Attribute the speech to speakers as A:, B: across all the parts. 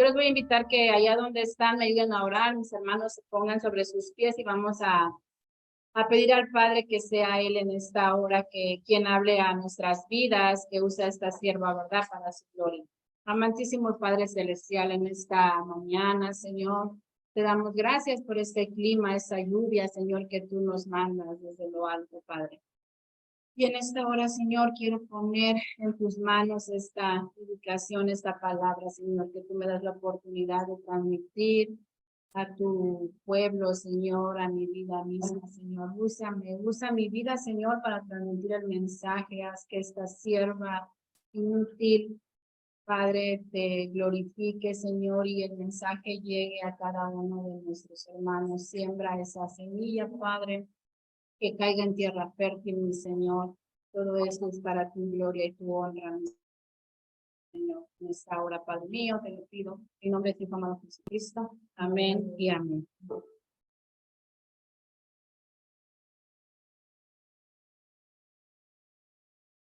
A: Yo les voy a invitar que allá donde están me ayuden a orar, mis hermanos se pongan sobre sus pies y vamos a pedir al Padre que sea Él en esta hora, que quien hable a nuestras vidas, que use a esta sierva, ¿verdad?, para su gloria. Amantísimo Padre Celestial, en esta mañana, Señor, te damos gracias por este clima, esta lluvia, Señor, que tú nos mandas desde lo alto, Padre. Y en esta hora, Señor, quiero poner en tus manos esta indicación, esta palabra, Señor, que tú me das la oportunidad de transmitir a tu pueblo, Señor, a mi vida misma, Señor. Usa mi vida, Señor, para transmitir el mensaje. Haz que esta sierva inútil, Padre, te glorifique, Señor, y el mensaje llegue a cada uno de nuestros hermanos. Siembra esa semilla, Padre, que caiga en tierra fértil, mi Señor. Todo esto es para tu gloria y tu honra, mi Señor. En esta hora, Padre mío, te lo pido en nombre de tu amado Jesucristo. Amén y amén.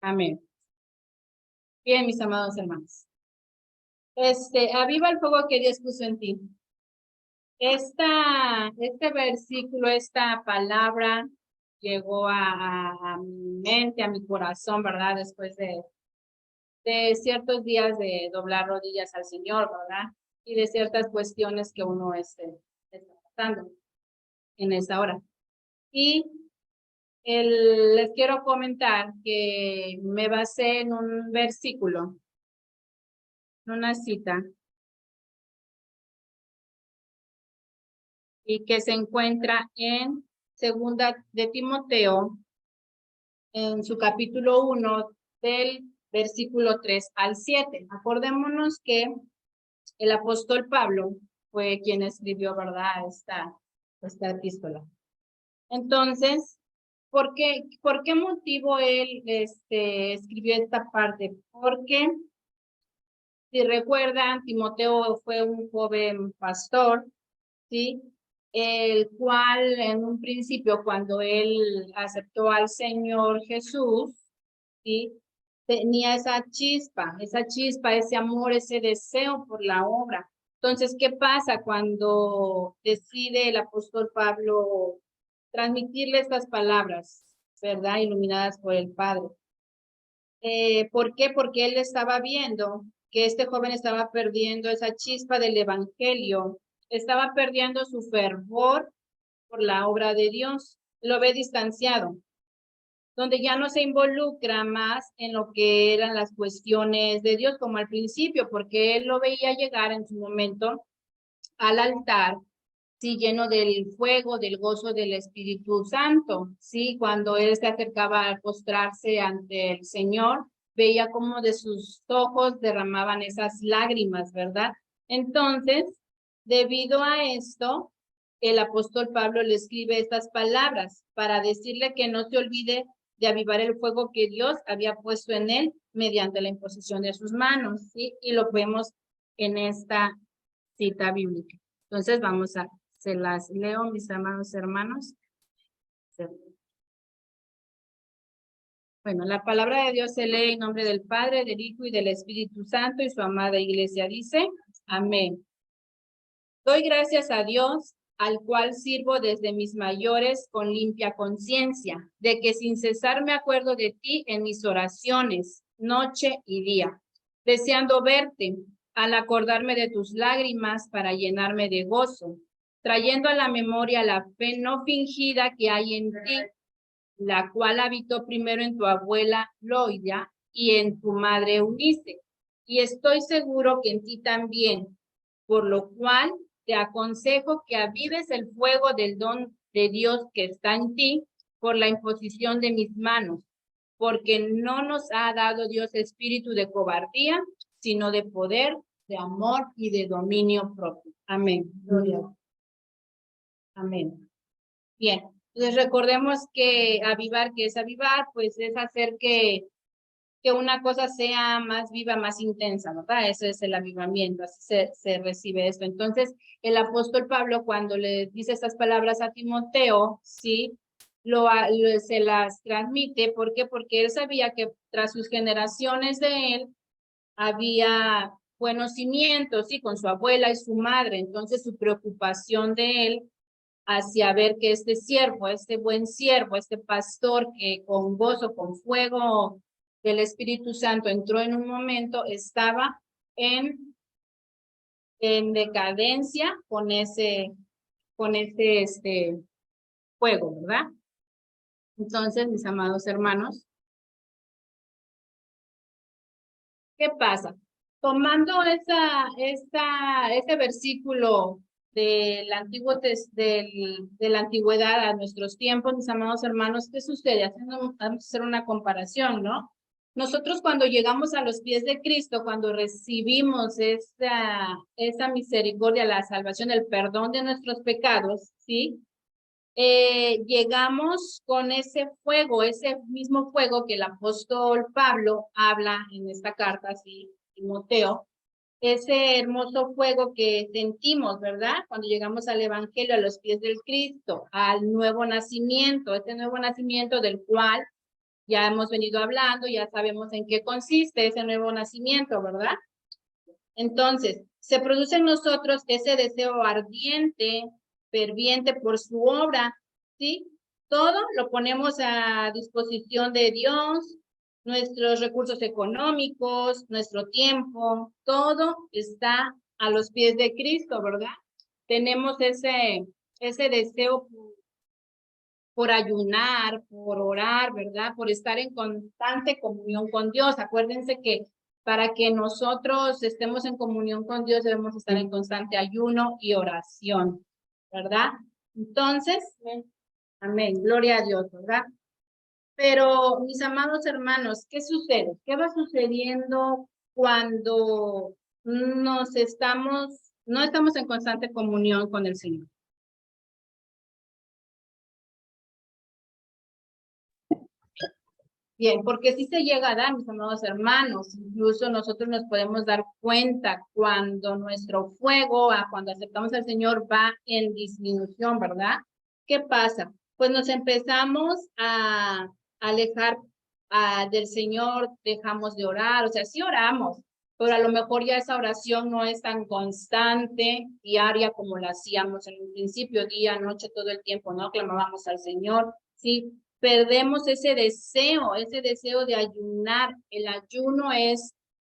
A: Amén. Bien, mis amados hermanos. Aviva el fuego que Dios puso en ti. Este versículo, esta palabra llegó a mi mente, a mi corazón, ¿verdad? Después de ciertos días de doblar rodillas al Señor, ¿verdad? Y de ciertas cuestiones que uno está pasando en esta hora. Y les quiero comentar que me basé en un versículo, en una cita, y que se encuentra en Segunda de Timoteo, en su capítulo 1, del versículo 3 al 7. Acordémonos que el apóstol Pablo fue quien escribió, ¿verdad?, esta epístola. Entonces, ¿por qué motivo él escribió esta parte? Porque, si recuerdan, Timoteo fue un joven pastor, ¿sí?, el cual en un principio, cuando él aceptó al Señor Jesús, ¿sí?, tenía esa chispa, ese amor, ese deseo por la obra. Entonces, ¿qué pasa cuando decide el apóstol Pablo transmitirle estas palabras, ¿verdad?, iluminadas por el Padre? ¿Por qué? Porque él estaba viendo que este joven estaba perdiendo esa chispa del evangelio, estaba perdiendo su fervor por la obra de Dios, lo ve distanciado, donde ya no se involucra más en lo que eran las cuestiones de Dios como al principio, porque él lo veía llegar en su momento al altar, sí, lleno del fuego, del gozo del Espíritu Santo, sí, cuando él se acercaba a postrarse ante el Señor, veía como de sus ojos derramaban esas lágrimas, ¿verdad? Entonces, debido a esto, el apóstol Pablo le escribe estas palabras para decirle que no se olvide de avivar el fuego que Dios había puesto en él mediante la imposición de sus manos, ¿sí? Y lo vemos en esta cita bíblica. Entonces, se las leo, mis amados hermanos. Bueno, la palabra de Dios se lee en nombre del Padre, del Hijo y del Espíritu Santo, y su amada iglesia dice, amén. Doy gracias a Dios, al cual sirvo desde mis mayores con limpia conciencia, de que sin cesar me acuerdo de ti en mis oraciones, noche y día, deseando verte, al acordarme de tus lágrimas para llenarme de gozo, trayendo a la memoria la fe no fingida que hay en ti, la cual habitó primero en tu abuela Loida y en tu madre Eunice, y estoy seguro que en ti también, por lo cual te aconsejo que avives el fuego del don de Dios que está en ti por la imposición de mis manos, porque no nos ha dado Dios espíritu de cobardía, sino de poder, de amor y de dominio propio. Amén. Gloria a Dios. Amén. Bien, entonces recordemos que avivar, ¿qué es avivar? Pues es hacer que una cosa sea más viva, más intensa, ¿verdad? Ese es el avivamiento, así se recibe esto. Entonces, el apóstol Pablo, cuando le dice estas palabras a Timoteo, ¿sí?, se las transmite. ¿Por qué? Porque él sabía que tras sus generaciones de él, había buenos cimientos, sí, con su abuela y su madre. Entonces su preocupación de él hacia ver que este siervo, este buen siervo, este pastor que con gozo, con fuego del Espíritu Santo entró en un momento, estaba en decadencia con ese fuego, ¿verdad? Entonces, mis amados hermanos, ¿qué pasa? Tomando ese versículo del de la antigüedad a nuestros tiempos, mis amados hermanos, ¿qué sucede? Vamos a hacer una comparación, ¿no? Nosotros cuando llegamos a los pies de Cristo, cuando recibimos esa misericordia, la salvación, el perdón de nuestros pecados, ¿sí? Llegamos con ese fuego, ese mismo fuego que el apóstol Pablo habla en esta carta, sí, Timoteo, ese hermoso fuego que sentimos, ¿verdad? Cuando llegamos al Evangelio, a los pies del Cristo, al nuevo nacimiento, este nuevo nacimiento del cual ya hemos venido hablando, ya sabemos en qué consiste ese nuevo nacimiento, ¿verdad? Entonces, se produce en nosotros ese deseo ardiente, ferviente por su obra, ¿sí? Todo lo ponemos a disposición de Dios, nuestros recursos económicos, nuestro tiempo, todo está a los pies de Cristo, ¿verdad? Tenemos ese deseo por ayunar, por orar, ¿verdad? Por estar en constante comunión con Dios. Acuérdense que para que nosotros estemos en comunión con Dios debemos estar en constante ayuno y oración, ¿verdad? Entonces, amén, gloria a Dios, ¿verdad? Pero, mis amados hermanos, ¿qué sucede? ¿Qué va sucediendo cuando no estamos en constante comunión con el Señor? Bien, porque sí se llega a dar, mis amados hermanos, incluso nosotros nos podemos dar cuenta cuando nuestro fuego, cuando aceptamos al Señor, va en disminución, ¿verdad? ¿Qué pasa? Pues nos empezamos a alejar del Señor, dejamos de orar, o sea, sí oramos, pero a lo mejor ya esa oración no es tan constante, diaria como la hacíamos en un principio, día, noche, todo el tiempo, ¿no? Clamábamos al Señor, sí, perdemos ese deseo de ayunar. El ayuno es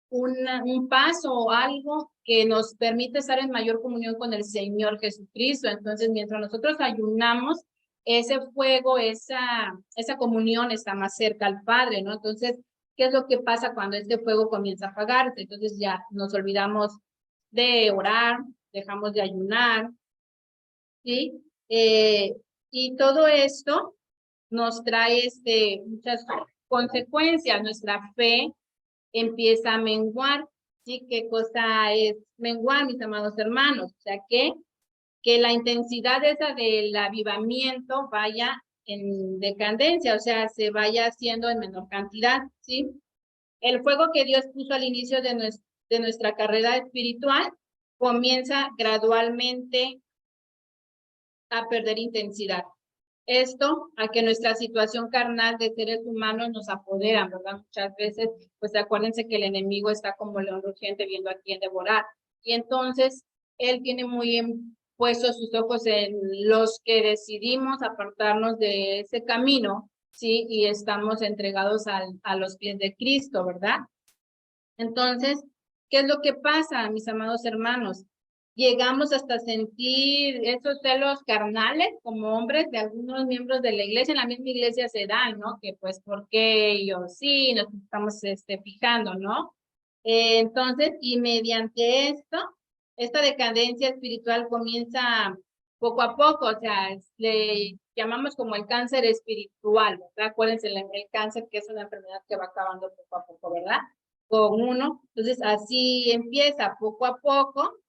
A: un paso o algo que nos permite estar en mayor comunión con el Señor Jesucristo. Entonces, mientras nosotros ayunamos, ese fuego, esa comunión está más cerca al Padre, ¿no? Entonces, ¿qué es lo que pasa cuando este fuego comienza a apagarse? Entonces ya nos olvidamos de orar, dejamos de ayunar, ¿sí? Y todo esto nos trae muchas consecuencias. Nuestra fe empieza a menguar. ¿Sí? ¿Qué cosa es menguar, mis amados hermanos? O sea, que la intensidad esa del avivamiento vaya en decadencia, o sea, se vaya haciendo en menor cantidad, ¿sí? El fuego que Dios puso al inicio de nuestra carrera espiritual comienza gradualmente a perder intensidad. Esto a que nuestra situación carnal de seres humanos nos apodera, ¿verdad? Muchas veces, pues acuérdense que el enemigo está como león rugiente viendo a quién devorar. Y entonces, él tiene muy puestos sus ojos en los que decidimos apartarnos de ese camino, ¿sí? Y estamos entregados a los pies de Cristo, ¿verdad? Entonces, ¿qué es lo que pasa, mis amados hermanos? Llegamos hasta sentir esos celos carnales como hombres de algunos miembros de la iglesia, en la misma iglesia se dan, ¿no? Que pues, ¿por qué ellos sí? Nos estamos fijando, ¿no? Entonces, y mediante esta decadencia espiritual comienza poco a poco, o sea, le llamamos como el cáncer espiritual, ¿verdad? Acuérdense, el cáncer que es una enfermedad que va acabando poco a poco, ¿verdad? Con uno. Entonces, así empieza poco a poco,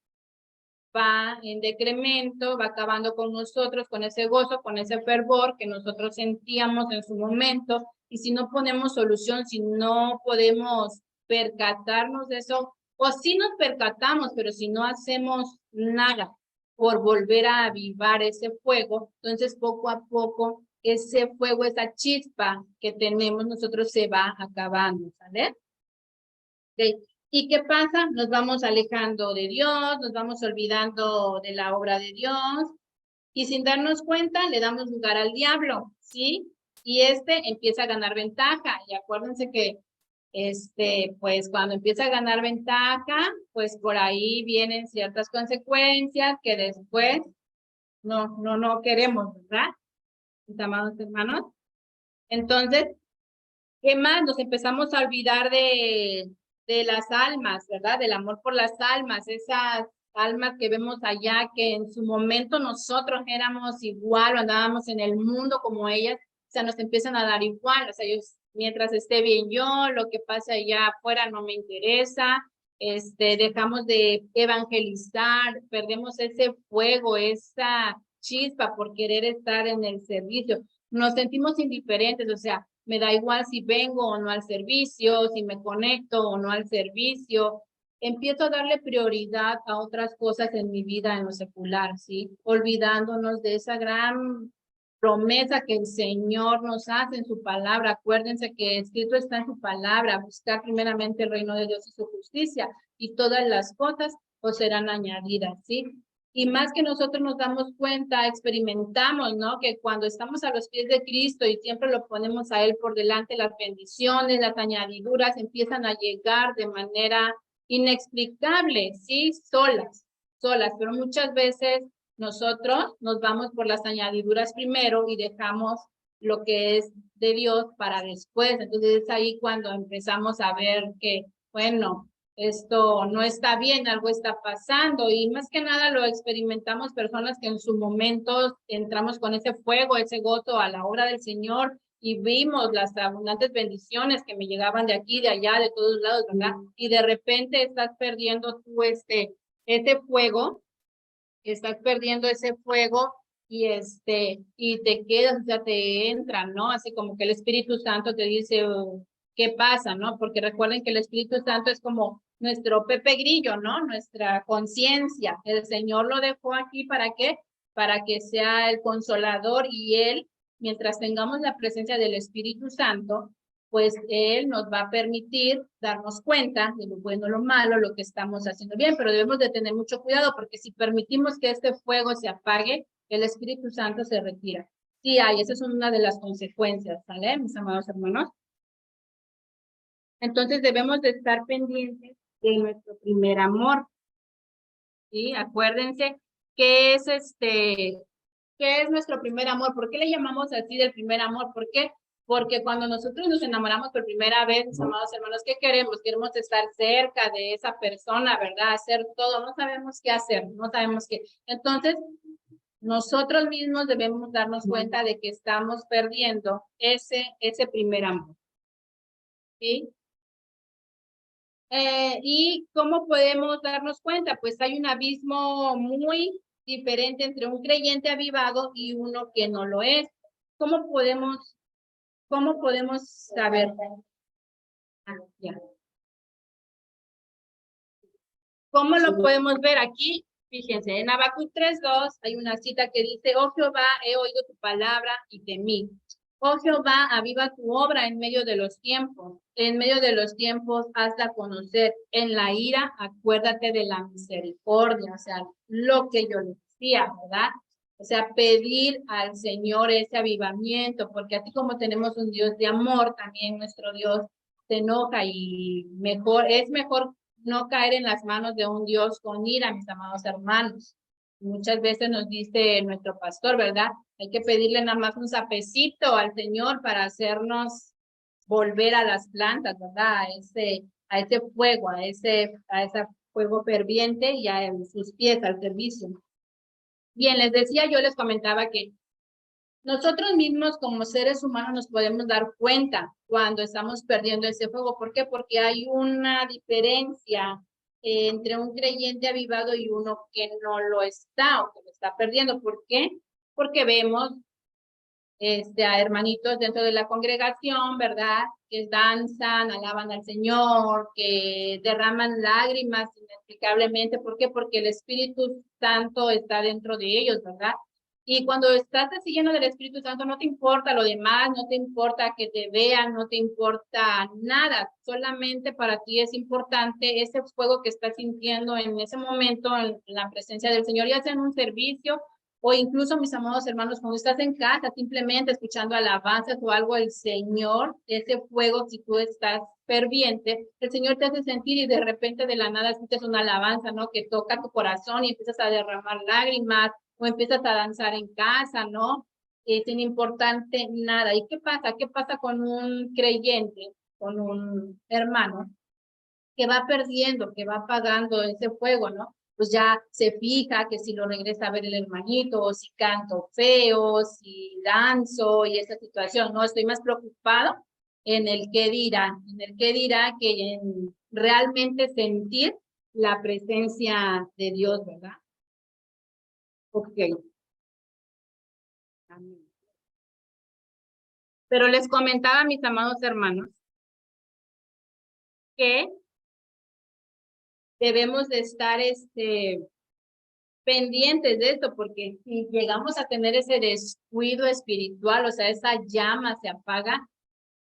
A: va en decremento, va acabando con nosotros, con ese gozo, con ese fervor que nosotros sentíamos en su momento. Y si no ponemos solución, si no podemos percatarnos de eso, o si nos percatamos, pero si no hacemos nada por volver a avivar ese fuego, entonces poco a poco ese fuego, esa chispa que tenemos nosotros se va acabando, ¿sale? Okay. ¿Y qué pasa? Nos vamos alejando de Dios, nos vamos olvidando de la obra de Dios y sin darnos cuenta le damos lugar al diablo, ¿sí? Y empieza a ganar ventaja. Y acuérdense que pues cuando empieza a ganar ventaja, pues por ahí vienen ciertas consecuencias que después no queremos, ¿verdad? Mis amados hermanos. Entonces, ¿qué más? Nos empezamos a olvidar de las almas, ¿verdad? Del amor por las almas, esas almas que vemos allá, que en su momento nosotros éramos igual, o andábamos en el mundo como ellas, o sea, nos empiezan a dar igual, o sea, ellos, mientras esté bien yo, lo que pasa allá afuera no me interesa, dejamos de evangelizar, perdemos ese fuego, esa chispa por querer estar en el servicio, nos sentimos indiferentes, o sea, me da igual si vengo o no al servicio, si me conecto o no al servicio. Empiezo a darle prioridad a otras cosas en mi vida en lo secular, ¿sí? Olvidándonos de esa gran promesa que el Señor nos hace en su palabra. Acuérdense que escrito está en su palabra, buscar primeramente el reino de Dios y su justicia, y todas las cosas os serán añadidas, ¿sí? Y más que nosotros nos damos cuenta, experimentamos, ¿no? Que cuando estamos a los pies de Cristo y siempre lo ponemos a Él por delante, las bendiciones, las añadiduras empiezan a llegar de manera inexplicable, ¿sí? Solas, pero muchas veces nosotros nos vamos por las añadiduras primero y dejamos lo que es de Dios para después. Entonces es ahí cuando empezamos a ver que, bueno, esto no está bien, algo está pasando y más que nada lo experimentamos personas que en su momento entramos con ese fuego, ese gozo a la obra del Señor y vimos las abundantes bendiciones que me llegaban de aquí, de allá, de todos lados, ¿verdad? Y de repente estás perdiendo tú ese fuego, estás perdiendo ese fuego y te quedas, o sea, te entra, ¿no? Así como que el Espíritu Santo te dice, oh, ¿qué pasa, no? Porque recuerden que el Espíritu Santo es como nuestro Pepe Grillo, ¿no? Nuestra conciencia. El Señor lo dejó aquí, ¿para qué? Para que sea el consolador y Él, mientras tengamos la presencia del Espíritu Santo, pues Él nos va a permitir darnos cuenta de lo bueno, lo malo, lo que estamos haciendo bien, pero debemos de tener mucho cuidado porque si permitimos que este fuego se apague, el Espíritu Santo se retira. Sí hay, esa es una de las consecuencias, ¿vale, mis amados hermanos? Entonces debemos de estar pendientes de nuestro primer amor, ¿sí? Acuérdense que es ¿qué es nuestro primer amor? ¿Por qué le llamamos así del primer amor? ¿Por qué? Porque cuando nosotros nos enamoramos por primera vez, mis amados hermanos, ¿qué queremos? Queremos estar cerca de esa persona, ¿verdad? Hacer todo, no sabemos qué hacer, no sabemos qué. Entonces, nosotros mismos debemos darnos cuenta de que estamos perdiendo ese primer amor, ¿sí? ¿Y cómo podemos darnos cuenta? Pues hay un abismo muy diferente entre un creyente avivado y uno que no lo es. ¿Cómo podemos, cómo podemos saber? Ah, ya. ¿Cómo lo podemos ver aquí? Fíjense, en Habacuc 3:2 hay una cita que dice, oh Jehová, he oído tu palabra y temí. Oh Jehová, aviva tu obra en medio de los tiempos. En medio de los tiempos, hazla conocer. En la ira, acuérdate de la misericordia. O sea, lo que yo les decía, ¿verdad? O sea, pedir al Señor ese avivamiento, porque así como tenemos un Dios de amor, también nuestro Dios se enoja y es mejor no caer en las manos de un Dios con ira, mis amados hermanos. Muchas veces nos dice nuestro pastor, ¿verdad? Hay que pedirle nada más un sapecito al Señor para hacernos volver a las plantas, ¿verdad? A ese fuego, a ese fuego ferviente y a sus pies al servicio. Bien, les decía, yo les comentaba que nosotros mismos como seres humanos nos podemos dar cuenta cuando estamos perdiendo ese fuego. ¿Por qué? Porque hay una diferencia entre un creyente avivado y uno que no lo está o que lo está perdiendo. ¿Por qué? Porque vemos a hermanitos dentro de la congregación, ¿verdad? Que danzan, alaban al Señor, que derraman lágrimas inexplicablemente. ¿Por qué? Porque el Espíritu Santo está dentro de ellos, ¿verdad? Y cuando estás así lleno del Espíritu Santo, no te importa lo demás, no te importa que te vean, no te importa nada. Solamente para ti es importante ese fuego que estás sintiendo en ese momento en la presencia del Señor, ya sea en un servicio o incluso, mis amados hermanos, cuando estás en casa, simplemente escuchando alabanzas o algo, el Señor, ese fuego, si tú estás ferviente, el Señor te hace sentir y de repente de la nada escuchas una alabanza, ¿no? Que toca tu corazón y empiezas a derramar lágrimas o empiezas a danzar en casa, ¿no? Sin importante nada. ¿Y qué pasa? ¿Qué pasa con un creyente, con un hermano que va perdiendo, que va apagando ese fuego, ¿no? Pues ya se fija que si lo regresa a ver el hermanito, o si canto feo, si danzo y esa situación, ¿no? Estoy más preocupado en el qué dirá, que en realmente sentir la presencia de Dios, ¿verdad? Ok. Amén. Pero les comentaba, mis amados hermanos, que debemos de estar pendientes de esto, porque si llegamos a tener ese descuido espiritual, o sea, esa llama se apaga,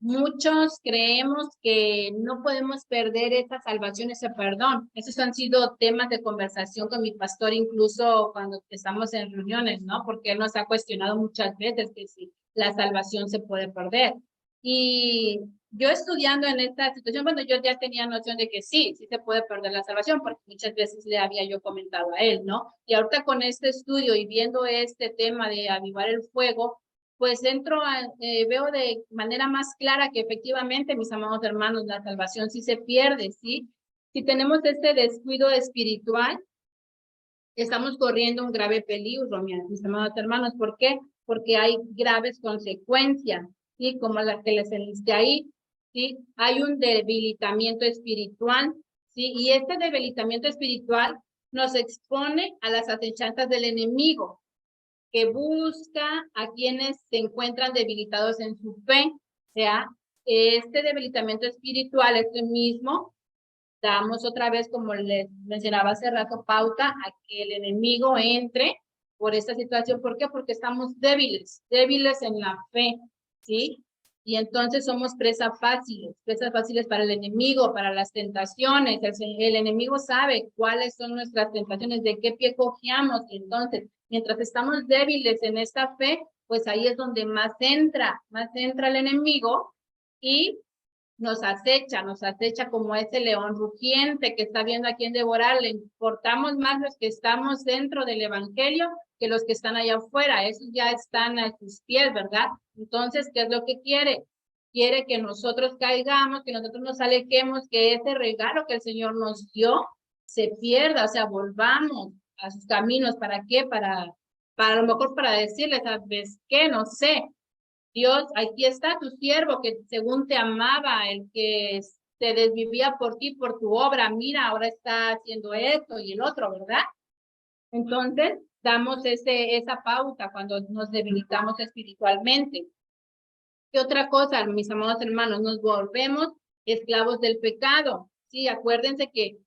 A: muchos creemos que no podemos perder esa salvación, ese perdón. Esos han sido temas de conversación con mi pastor, incluso cuando estamos en reuniones, ¿no? Porque él nos ha cuestionado muchas veces que si la salvación se puede perder. Y yo estudiando en esta situación, bueno, yo ya tenía noción de que sí se puede perder la salvación, porque muchas veces le había yo comentado a él, ¿no? Y ahorita con este estudio y viendo este tema de avivar el fuego, pues veo de manera más clara que efectivamente, mis amados hermanos, la salvación sí se pierde, ¿sí? Si tenemos este descuido espiritual, estamos corriendo un grave peligro, mis amados hermanos. ¿Por qué? Porque hay graves consecuencias, ¿sí? Como las que les enlisté ahí, ¿sí? Hay un debilitamiento espiritual, ¿sí? Y este debilitamiento espiritual nos expone a las acechanzas del enemigo, que busca a quienes se encuentran debilitados en su fe. O sea, este debilitamiento espiritual, este mismo, damos otra vez, como les mencionaba hace rato, pauta a que el enemigo entre por esta situación. ¿Por qué? Porque estamos débiles en la fe, ¿sí? Y entonces somos presas fáciles para el enemigo, para las tentaciones. El enemigo sabe cuáles son nuestras tentaciones, de qué pie cojeamos. Y entonces, mientras estamos débiles en esta fe, pues ahí es donde más entra el enemigo y nos acecha como ese león rugiente que está viendo a quién devorar. Le importamos más los que estamos dentro del evangelio que los que están allá afuera. Esos ya están a sus pies, ¿verdad? Entonces, ¿qué es lo que quiere? Quiere que nosotros caigamos, que nosotros nos alejemos, que ese regalo que el Señor nos dio se pierda, o sea, volvamos a sus caminos. ¿Para qué? Para a lo mejor para decirles, ¿sabes qué? No sé, Dios, aquí está tu siervo que según te amaba, el que se desvivía por ti, por tu obra, mira, ahora está haciendo esto y el otro, ¿verdad? Entonces, damos esa pauta cuando nos debilitamos espiritualmente. ¿Qué otra cosa, mis amados hermanos? Nos volvemos esclavos del pecado. Sí, acuérdense que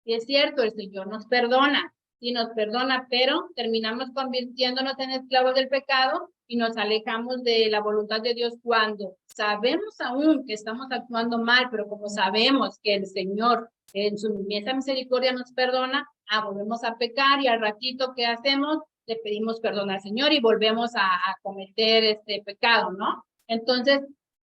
A: sí es cierto, el Señor nos perdona, sí nos perdona, pero terminamos convirtiéndonos en esclavos del pecado y nos alejamos de la voluntad de Dios cuando sabemos aún que estamos actuando mal, pero como sabemos que el Señor en su inmensa misericordia nos perdona, volvemos a pecar y al ratito que hacemos, le pedimos perdón al Señor y volvemos a cometer este pecado, ¿no? Entonces,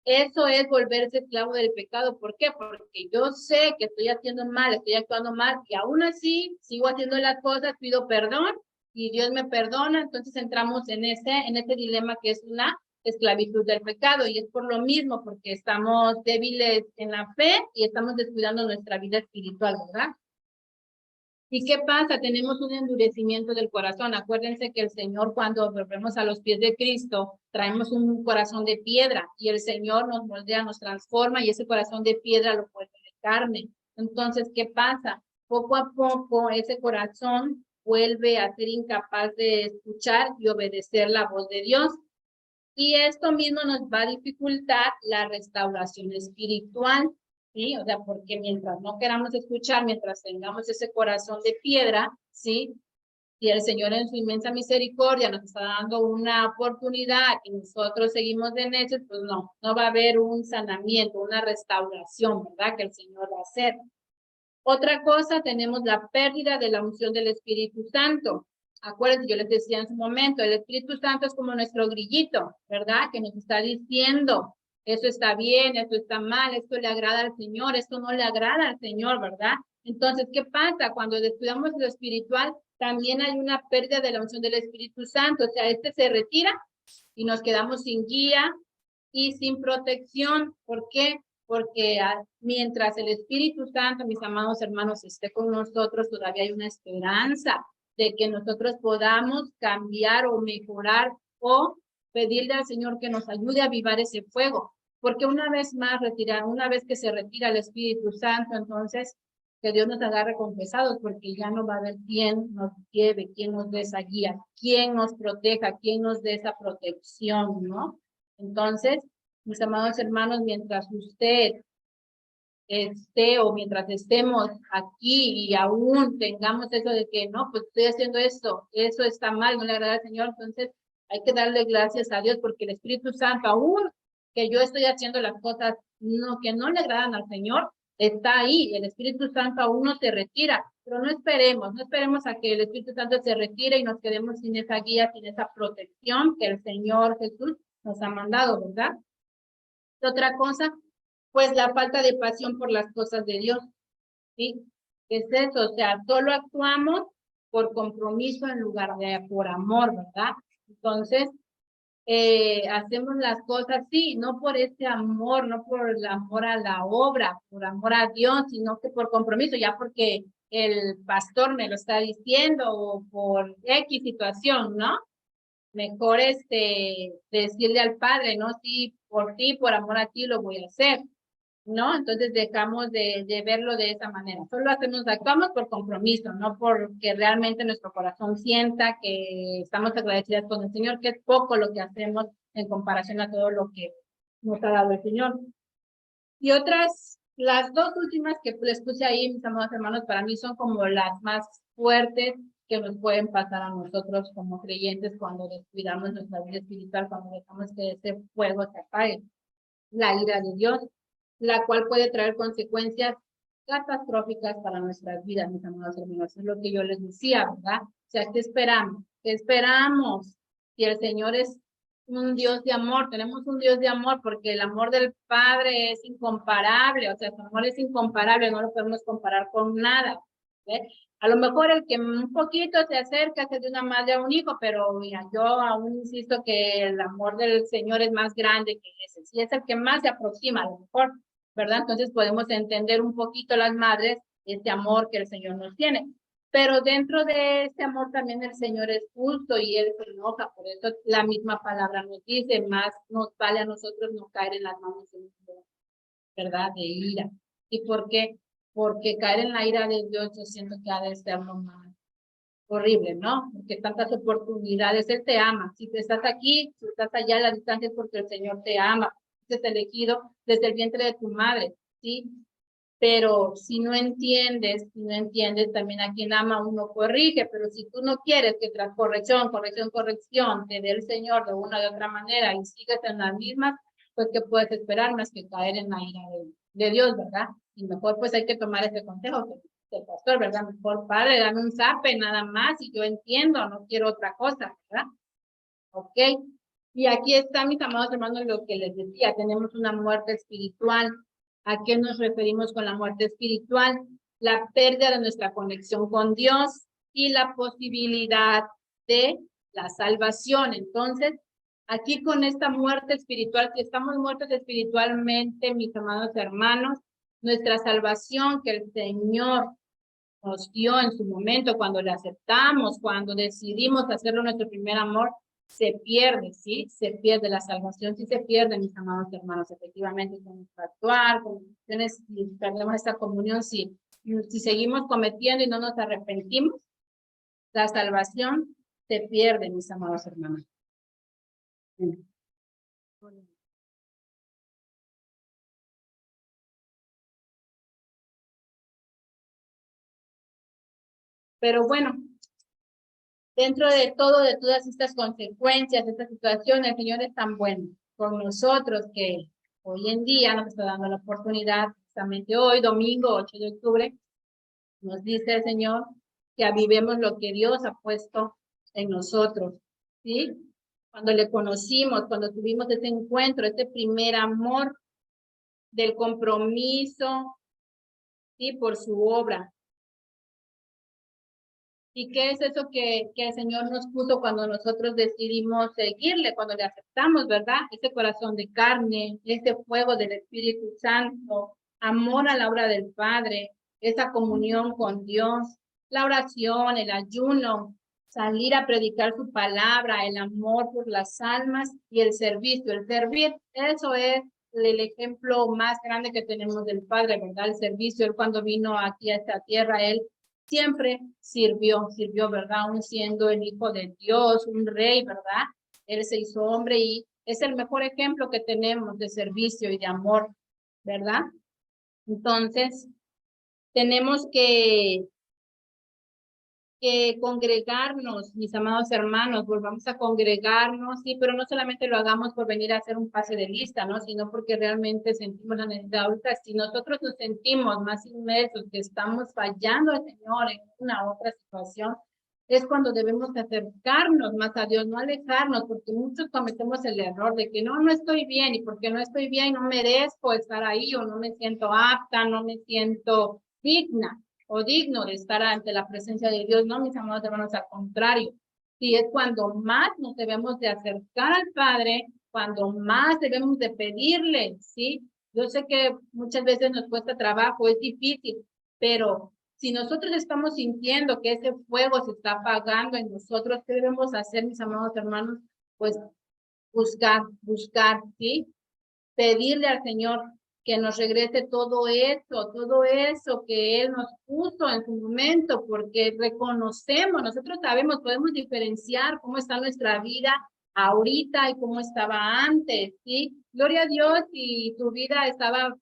A: eso es volverse esclavo del pecado. ¿Por qué? Porque yo sé que estoy haciendo mal, estoy actuando mal y aún así sigo haciendo las cosas, pido perdón y Dios me perdona. Entonces entramos en ese dilema que es una esclavitud del pecado, y es por lo mismo, porque estamos débiles en la fe y estamos descuidando nuestra vida espiritual, ¿verdad? ¿Y qué pasa? Tenemos un endurecimiento del corazón. Acuérdense que el Señor, cuando volvemos a los pies de Cristo, traemos un corazón de piedra y el Señor nos moldea, nos transforma y ese corazón de piedra lo vuelve de carne. Entonces, ¿qué pasa? Poco a poco ese corazón vuelve a ser incapaz de escuchar y obedecer la voz de Dios. Y esto mismo nos va a dificultar la restauración espiritual, ¿sí? O sea, porque mientras no queramos escuchar, mientras tengamos ese corazón de piedra, ¿sí? Si el Señor en su inmensa misericordia nos está dando una oportunidad y nosotros seguimos de necios, pues no va a haber un sanamiento, una restauración, ¿verdad? Que el Señor va a hacer. Otra cosa, tenemos la pérdida de la unción del Espíritu Santo. Acuérdense, yo les decía en su momento, el Espíritu Santo es como nuestro grillito, ¿verdad? Que nos está diciendo, eso está bien, esto está mal, esto le agrada al Señor, esto no le agrada al Señor, ¿verdad? Entonces, ¿qué pasa? Cuando descuidamos lo espiritual, también hay una pérdida de la unción del Espíritu Santo. O sea, este se retira y nos quedamos sin guía y sin protección. ¿Por qué? Porque mientras el Espíritu Santo, mis amados hermanos, esté con nosotros, todavía hay una esperanza de que nosotros podamos cambiar o mejorar o pedirle al Señor que nos ayude a avivar ese fuego. Porque una vez más una vez que se retira el Espíritu Santo, entonces que Dios nos agarre confesados, porque ya no va a haber quien nos lleve, quien nos dé esa guía, quien nos proteja, quien nos dé esa protección, ¿no? Entonces, mis amados hermanos, mientras usted esté o mientras estemos aquí y aún tengamos eso de que no, pues estoy haciendo esto, eso está mal, no le agrada al Señor, entonces hay que darle gracias a Dios porque el Espíritu Santo, aún que yo estoy haciendo las cosas que no le agradan al Señor, está ahí, el Espíritu Santo aún no se retira, pero no esperemos a que el Espíritu Santo se retire y nos quedemos sin esa guía, sin esa protección que el Señor Jesús nos ha mandado, ¿verdad? Otra cosa, pues la falta de pasión por las cosas de Dios, ¿sí? ¿Qué es eso? O sea, solo actuamos por compromiso en lugar de por amor, ¿verdad? Entonces, hacemos las cosas, sí, no por ese amor, no por el amor a la obra, por amor a Dios, sino que por compromiso, ya porque el pastor me lo está diciendo o por X situación, ¿no? Mejor decirle al Padre, ¿no? Sí, por ti, por amor a ti lo voy a hacer, ¿no? Entonces dejamos de verlo de esa manera. Solo actuamos por compromiso, no porque realmente nuestro corazón sienta que estamos agradecidas con el Señor, que es poco lo que hacemos en comparación a todo lo que nos ha dado el Señor. Y las dos últimas que les puse ahí, mis amados hermanos, para mí son como las más fuertes que nos pueden pasar a nosotros como creyentes cuando descuidamos nuestra vida espiritual, cuando dejamos que ese fuego se apague. La ira de Dios, la cual puede traer consecuencias catastróficas para nuestras vidas, mis amados hermanos. Es lo que yo les decía, ¿verdad? O sea, ¿qué esperamos? ¿Qué esperamos? Si el Señor es un Dios de amor, tenemos un Dios de amor porque el amor del Padre es incomparable, o sea, su amor es incomparable, no lo podemos comparar con nada. ¿Ve? A lo mejor el que un poquito se acerca es de una madre a un hijo, pero mira, yo aún insisto que el amor del Señor es más grande que ese, y es el que más se aproxima a lo mejor, ¿verdad? Entonces podemos entender un poquito las madres este amor que el Señor nos tiene. Pero dentro de ese amor también el Señor es justo y Él se enoja, por eso la misma palabra nos dice, más nos vale a nosotros no caer en las manos de Dios, ¿verdad? De ira. ¿Y por qué? Porque caer en la ira de Dios yo siento que ha de ser lo más horrible, ¿no? Porque tantas oportunidades, Él te ama. Si estás aquí, si estás allá a la distancia es porque el Señor te ama. Estás elegido desde el vientre de tu madre, ¿sí? Pero si no entiendes, también a quien ama uno corrige, pero si tú no quieres que tras corrección te dé el Señor de una u otra manera y sigues en las mismas, pues ¿qué puedes esperar más que caer en la ira de Dios, ¿verdad? Y mejor pues hay que tomar ese consejo que el pastor, ¿verdad? Mejor padre, dame un zape nada más y yo entiendo, no quiero otra cosa, ¿verdad? ¿Ok? Y aquí está, mis amados hermanos, lo que les decía, tenemos una muerte espiritual. ¿A qué nos referimos con la muerte espiritual? La pérdida de nuestra conexión con Dios y la posibilidad de la salvación. Entonces, aquí con esta muerte espiritual, si estamos muertos espiritualmente, mis amados hermanos, nuestra salvación que el Señor nos dio en su momento, cuando le aceptamos, cuando decidimos hacerlo nuestro primer amor, se pierde, ¿sí? Se pierde la salvación, sí se pierde, mis amados hermanos, efectivamente, con nuestro actuar, con si perdemos esta comunión, si seguimos cometiendo y no nos arrepentimos, la salvación se pierde, mis amados hermanos. Pero bueno, dentro de todo, de todas estas consecuencias, de estas situaciones, el Señor es tan bueno con nosotros que hoy en día nos está dando la oportunidad, justamente hoy, domingo 8 de octubre, nos dice el Señor que avivemos lo que Dios ha puesto en nosotros, ¿sí? Cuando le conocimos, cuando tuvimos ese encuentro, ese primer amor del compromiso, ¿sí? Por su obra. ¿Y qué es eso que el Señor nos puso cuando nosotros decidimos seguirle, cuando le aceptamos, ¿verdad? Ese corazón de carne, ese fuego del Espíritu Santo, amor a la obra del Padre, esa comunión con Dios, la oración, el ayuno, salir a predicar su palabra, el amor por las almas y el servicio. El servir, eso es el ejemplo más grande que tenemos del Padre, ¿verdad? El servicio. Él cuando vino aquí a esta tierra, él siempre sirvió, ¿verdad? Aún siendo el Hijo de Dios, un rey, ¿verdad? Él se hizo hombre y es el mejor ejemplo que tenemos de servicio y de amor, ¿verdad? Entonces, tenemos que congregarnos, mis amados hermanos, volvamos a congregarnos, sí, pero no solamente lo hagamos por venir a hacer un pase de lista, ¿no? Sino porque realmente sentimos la necesidad. Ahorita, si nosotros nos sentimos más inmersos, que estamos fallando al Señor en una u otra situación, es cuando debemos acercarnos más a Dios, no alejarnos, porque muchos cometemos el error de que no estoy bien, y porque no estoy bien, no merezco estar ahí, o no me siento apta, no me siento digna o digno de estar ante la presencia de Dios. No, mis amados hermanos, al contrario. Sí, es cuando más nos debemos de acercar al Padre, cuando más debemos de pedirle, ¿sí? Yo sé que muchas veces nos cuesta trabajo, es difícil, pero si nosotros estamos sintiendo que ese fuego se está apagando en nosotros, ¿qué debemos hacer, mis amados hermanos? Pues buscar, ¿sí? Pedirle al Señor que nos regrese todo eso que Él nos puso en su momento, porque reconocemos, nosotros sabemos, podemos diferenciar cómo está nuestra vida ahorita y cómo estaba antes, ¿sí? Gloria a Dios, si tu vida estaba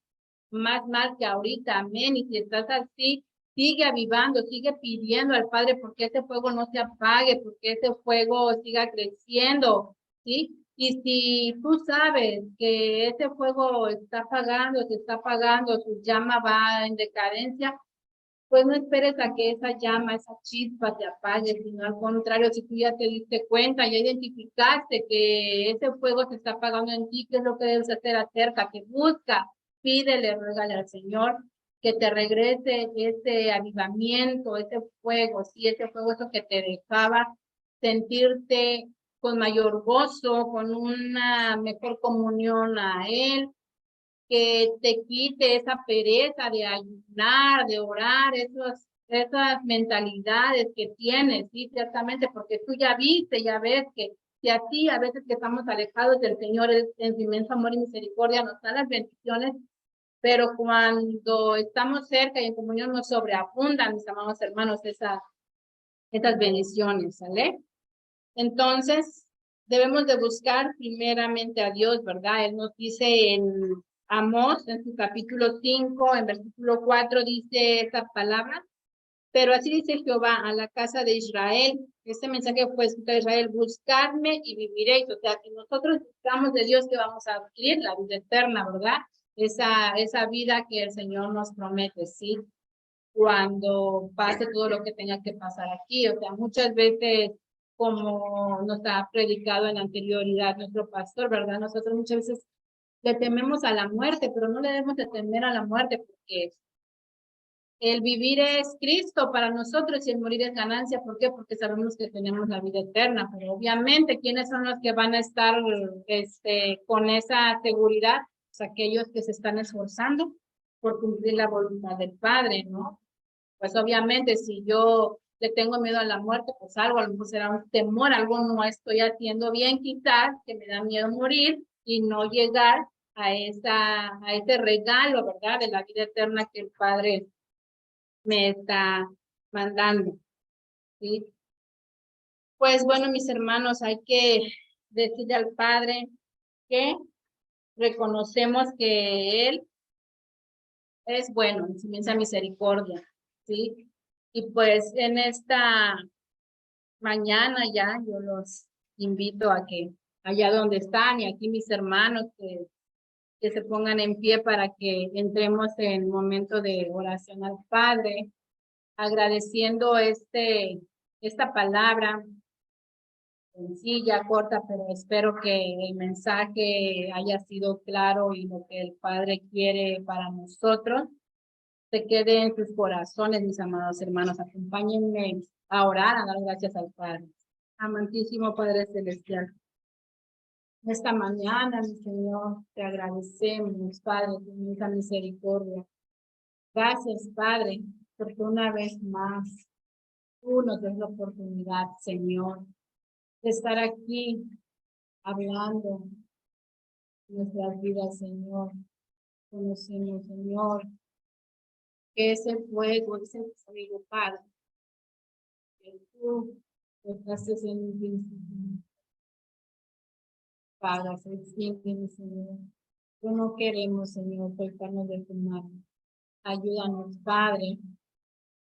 A: más mal que ahorita, amén, y si estás así, sigue avivando, sigue pidiendo al Padre porque ese fuego no se apague, porque ese fuego siga creciendo, ¿sí? Y si tú sabes que ese fuego está apagando, se está apagando, su llama va en decadencia, pues no esperes a que esa llama, esa chispa te apague, sino al contrario, si tú ya te diste cuenta, ya identificaste que ese fuego se está apagando en ti, ¿qué es lo que debes hacer? Acércate, busca, pídele, regala al Señor que te regrese ese avivamiento, ese fuego, sí, ese fuego, eso que te dejaba sentirte con mayor gozo, con una mejor comunión a Él, que te quite esa pereza de ayunar, de orar, esas mentalidades que tienes, sí, ciertamente, porque tú ya viste, ya ves que si a ti a veces que estamos alejados del Señor, Él en su inmenso amor y misericordia nos da las bendiciones, pero cuando estamos cerca y en comunión nos sobreabundan, mis amados hermanos, esas bendiciones, ¿sale? Entonces, debemos de buscar primeramente a Dios, ¿verdad? Él nos dice en Amós, en su capítulo 5, en versículo 4, dice esta palabra, pero así dice Jehová a la casa de Israel. Este mensaje fue escrito a Israel: buscadme y viviréis. O sea, que nosotros buscamos de Dios, que vamos a adquirir la vida eterna, ¿verdad? Esa vida que el Señor nos promete, ¿sí? Cuando pase todo lo que tenga que pasar aquí. O sea, muchas veces, como nos ha predicado en anterioridad nuestro pastor, ¿verdad? Nosotros muchas veces le tememos a la muerte, pero no le debemos de temer a la muerte, porque el vivir es Cristo para nosotros y el morir es ganancia. ¿Por qué? Porque sabemos que tenemos la vida eterna, pero obviamente, ¿quiénes son los que van a estar con esa seguridad? Pues aquellos que se están esforzando por cumplir la voluntad del Padre, ¿no? Pues obviamente, si yo le tengo miedo a la muerte, pues algo, a lo mejor será un temor, algo no estoy haciendo bien quizás, que me da miedo morir y no llegar a ese regalo, ¿verdad? De la vida eterna que el Padre me está mandando, ¿sí? Pues bueno, mis hermanos, hay que decirle al Padre que reconocemos que Él es bueno, en su inmensa misericordia, ¿sí? Y pues en esta mañana ya yo los invito a que allá donde están y aquí mis hermanos que se pongan en pie para que entremos en momento de oración al Padre, agradeciendo esta palabra sencilla, corta, pero espero que el mensaje haya sido claro y lo que el Padre quiere para nosotros se quede en sus corazones, mis amados hermanos. Acompáñenme a orar, a dar gracias al Padre. Amantísimo Padre Celestial, esta mañana, mi Señor, te agradecemos, Padre, por mucha misericordia. Gracias, Padre, porque una vez más tú nos das la oportunidad, Señor, de estar aquí hablando de nuestras vidas, Señor. Conocemos, Señor, que ese fuego, Padre, que tú dejaste en un principio, Padre, se extiende, Señor. Tú no queremos, Señor, soltarnos de tu mano. Ayúdanos, Padre.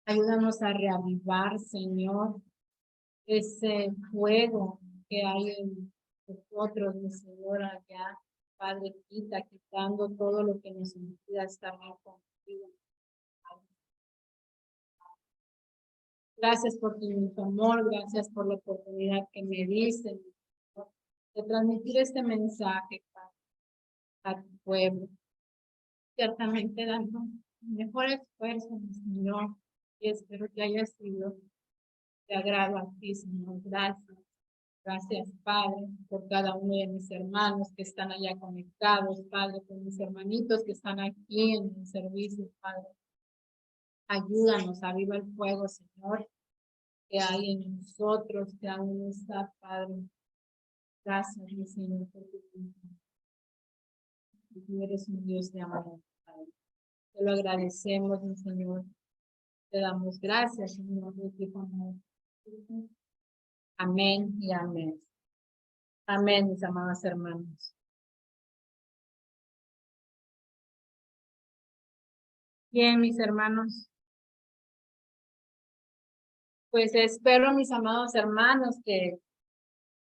A: Ayúdanos a reavivar, Señor, ese fuego que hay en nosotros, mi Señor, allá. Padre, quitando todo lo que nos impida estar más contigo. Gracias por tu amor, gracias por la oportunidad que me diste de transmitir este mensaje, Padre, a tu pueblo. Ciertamente dando mi mejor esfuerzo, mi Señor, y espero que haya sido de agrado a ti, Señor. Gracias. Gracias, Padre, por cada uno de mis hermanos que están allá conectados, Padre, por mis hermanitos que están aquí en el servicio, Padre. Ayúdanos, aviva el fuego, Señor, que hay en nosotros, que aún está, Padre. Gracias, mi Señor, por tu tiempo. Tú eres un Dios de amor, Padre. Te lo agradecemos, mi Señor. Te damos gracias, Señor, por tu amor. Amén y amén. Amén, mis amados hermanos. Bien, mis hermanos. Pues espero, mis amados hermanos, que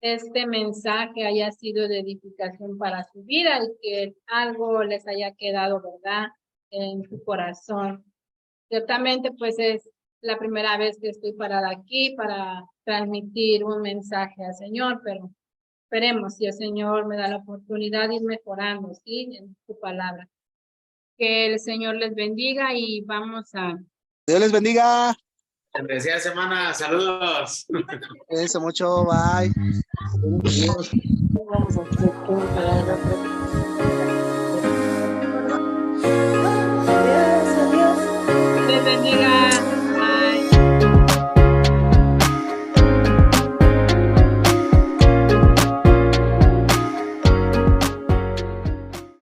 A: este mensaje haya sido de edificación para su vida y que algo les haya quedado, ¿verdad?, en su corazón. Ciertamente, pues es la primera vez que estoy parada aquí para transmitir un mensaje al Señor, pero esperemos si el Señor me da la oportunidad de ir mejorando, ¿sí?, en su palabra. Que el Señor les bendiga y vamos a...
B: Dios les bendiga.
C: Bendecida semana, saludos.
B: Cuídense mucho, bye.
D: Vamos a hacer